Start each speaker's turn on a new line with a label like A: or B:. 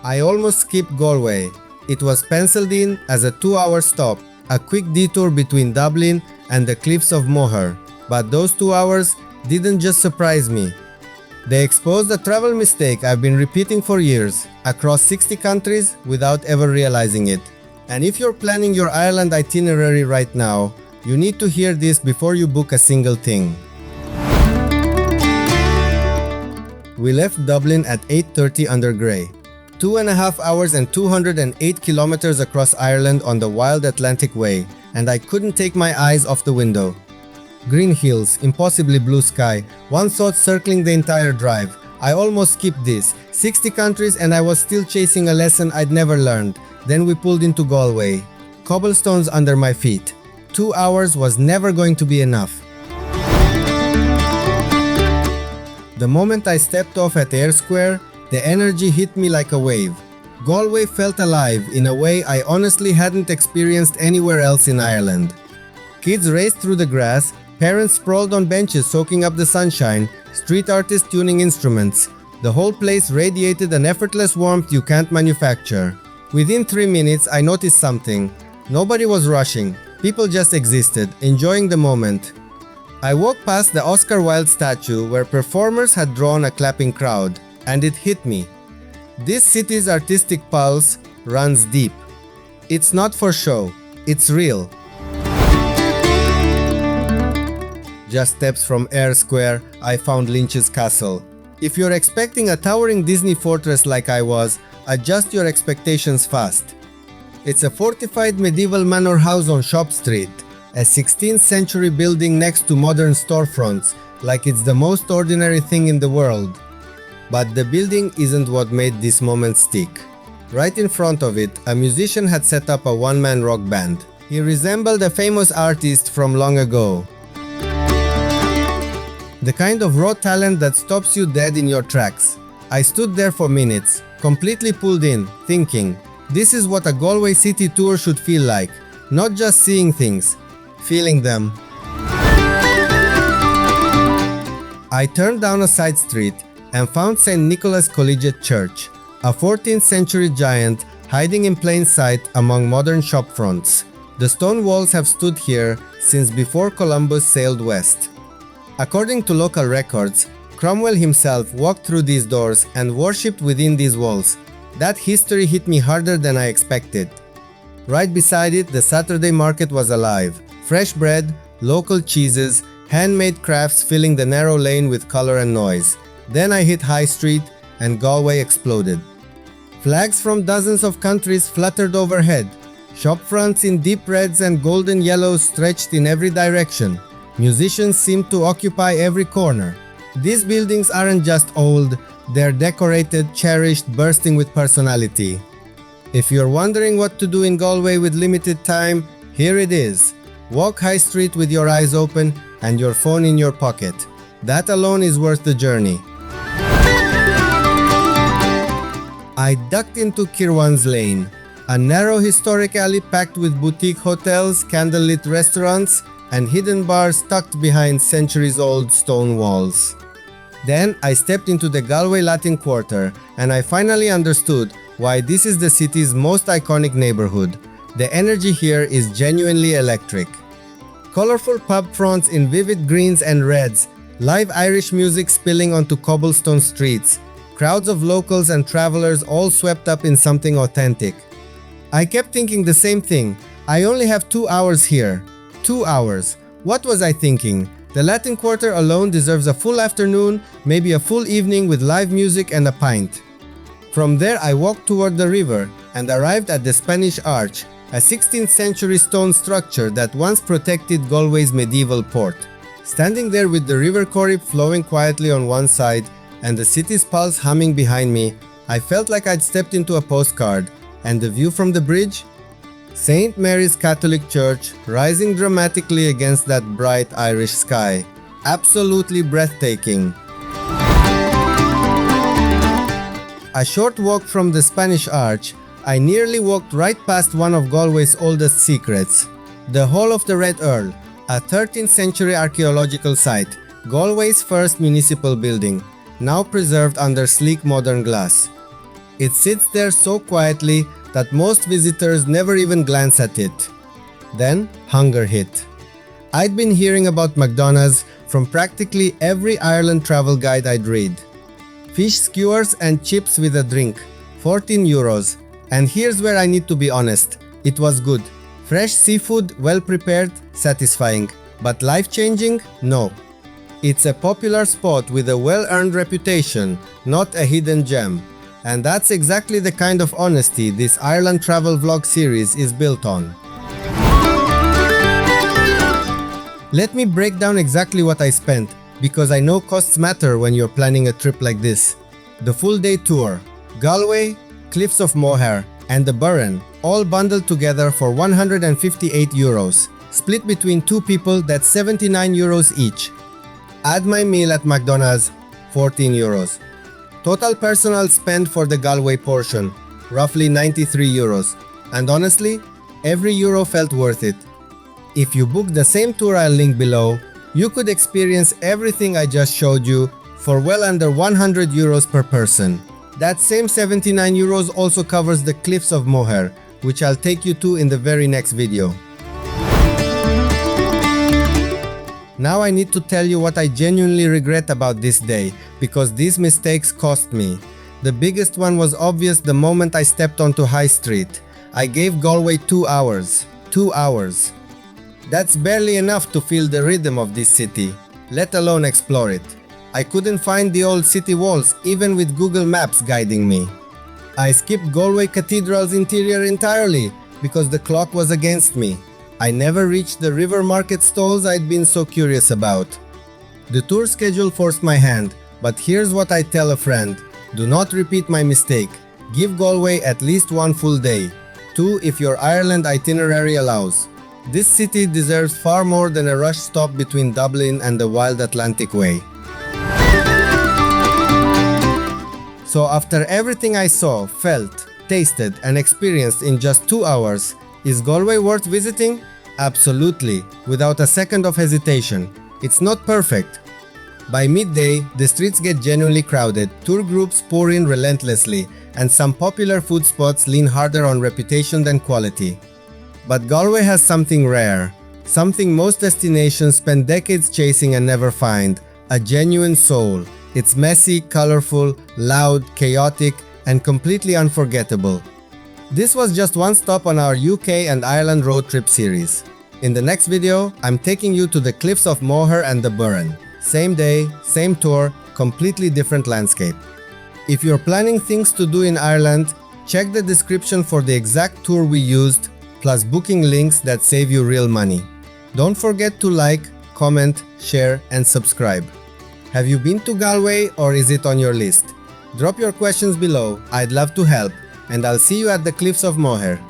A: I almost skipped Galway. It was penciled in as a 2-hour stop, a quick detour between Dublin and the cliffs of Moher. But those 2 hours didn't just surprise me. They exposed a travel mistake I've been repeating for years, across 60 countries without ever realizing it. And if you're planning your Ireland itinerary right now, you need to hear this before you book a single thing. We left Dublin at 8:30 under grey. 2.5 hours and 208 kilometers across Ireland on the wild Atlantic Way, and I couldn't take my eyes off the window. Green hills, impossibly blue sky, one thought circling the entire drive. I almost skipped this. 60 countries and I was still chasing a lesson I'd never learned. Then we pulled into Galway. Cobblestones under my feet. 2 hours was never going to be enough. The moment I stepped off at Eyre Square, the energy hit me like a wave. Galway felt alive in a way I honestly hadn't experienced anywhere else in Ireland. Kids raced through the grass, parents sprawled on benches soaking up the sunshine, street artists tuning instruments. The whole place radiated an effortless warmth you can't manufacture. Within 3 minutes, I noticed something. Nobody was rushing. People just existed, enjoying the moment. I walked past the Oscar Wilde statue where performers had drawn a clapping crowd, and it hit me. This city's artistic pulse runs deep. It's not for show, it's real. Just steps from Eyre Square, I found Lynch's castle. If you're expecting a towering Disney fortress like I was, adjust your expectations fast. It's a fortified medieval manor house on Shop Street, a 16th century building next to modern storefronts, like it's the most ordinary thing in the world. But the building isn't what made this moment stick. Right in front of it, a musician had set up a one-man rock band. He resembled a famous artist from long ago. The kind of raw talent that stops you dead in your tracks. I stood there for minutes, completely pulled in, thinking, this is what a Galway city tour should feel like. Not just seeing things, feeling them. I turned down a side street and found St. Nicholas Collegiate Church, a 14th century giant hiding in plain sight among modern shopfronts. The stone walls have stood here since before Columbus sailed west. According to local records, Cromwell himself walked through these doors and worshipped within these walls. That history hit me harder than I expected. Right beside it, the Saturday market was alive. Fresh bread, local cheeses, handmade crafts filling the narrow lane with color and noise. Then I hit High Street and Galway exploded. Flags from dozens of countries fluttered overhead. Shop fronts in deep reds and golden yellows stretched in every direction. Musicians seemed to occupy every corner. These buildings aren't just old, they're decorated, cherished, bursting with personality. If you're wondering what to do in Galway with limited time, here it is. Walk High Street with your eyes open and your phone in your pocket. That alone is worth the journey. I ducked into Kirwan's Lane, a narrow historic alley packed with boutique hotels, candlelit restaurants, and hidden bars tucked behind centuries-old stone walls. Then I stepped into the Galway Latin Quarter, and I finally understood why this is the city's most iconic neighborhood. The energy here is genuinely electric. Colorful pub fronts in vivid greens and reds, live Irish music spilling onto cobblestone streets, crowds of locals and travelers all swept up in something authentic. I kept thinking the same thing. I only have 2 hours here. 2 hours. What was I thinking? The Latin Quarter alone deserves a full afternoon, maybe a full evening with live music and a pint. From there I walked toward the river and arrived at the Spanish Arch, a 16th century stone structure that once protected Galway's medieval port. Standing there with the River Corrib flowing quietly on one side and the city's pulse humming behind me, I felt like I'd stepped into a postcard. And the view from the bridge? St. Mary's Catholic Church rising dramatically against that bright Irish sky. Absolutely breathtaking. A short walk from the Spanish Arch, I nearly walked right past one of Galway's oldest secrets, the Hall of the Red Earl, a 13th century archaeological site, Galway's first municipal building, now preserved under sleek modern glass. It sits there so quietly that most visitors never even glance at it. Then, hunger hit. I'd been hearing about McDonagh's from practically every Ireland travel guide I'd read. Fish skewers and chips with a drink, 14 euros. And here's where I need to be honest, it was good. Fresh seafood, well prepared, satisfying. But life-changing? No. It's a popular spot with a well-earned reputation, not a hidden gem. And that's exactly the kind of honesty this Ireland travel vlog series is built on. Let me break down exactly what I spent, because I know costs matter when you're planning a trip like this. The full-day tour, Galway, Cliffs of Moher, and the Burren, all bundled together for 158 euros. Split between two people, that's 79 euros each. Add my meal at McDonald's, 14 euros. Total personal spend for the Galway portion, roughly 93 euros. And honestly, every euro felt worth it. If you book the same tour I'll link below, you could experience everything I just showed you for well under 100 euros per person. That same 79 euros also covers the Cliffs of Moher, which I'll take you to in the very next video. Now I need to tell you what I genuinely regret about this day, because these mistakes cost me. The biggest one was obvious the moment I stepped onto High Street. I gave Galway 2 hours. 2 hours. That's barely enough to feel the rhythm of this city, let alone explore it. I couldn't find the old city walls even with Google Maps guiding me. I skipped Galway Cathedral's interior entirely because the clock was against me. I never reached the river market stalls I'd been so curious about. The tour schedule forced my hand, but here's what I tell a friend. Do not repeat my mistake. Give Galway at least 1 full day. 2 if your Ireland itinerary allows. This city deserves far more than a rush stop between Dublin and the wild Atlantic Way. So after everything I saw, felt, tasted and experienced in just 2 hours, is Galway worth visiting? Absolutely, without a second of hesitation. It's not perfect. By midday, the streets get genuinely crowded, tour groups pour in relentlessly, and some popular food spots lean harder on reputation than quality. But Galway has something rare, something most destinations spend decades chasing and never find, a genuine soul. It's messy, colorful, loud, chaotic, and completely unforgettable. This was just one stop on our UK and Ireland road trip series. In the next video, I'm taking you to the Cliffs of Moher and the Burren. Same day, same tour, completely different landscape. If you're planning things to do in Ireland, check the description for the exact tour we used, plus booking links that save you real money. Don't forget to like, comment, share, and subscribe. Have you been to Galway or is it on your list? Drop your questions below, I'd love to help, and I'll see you at the Cliffs of Moher.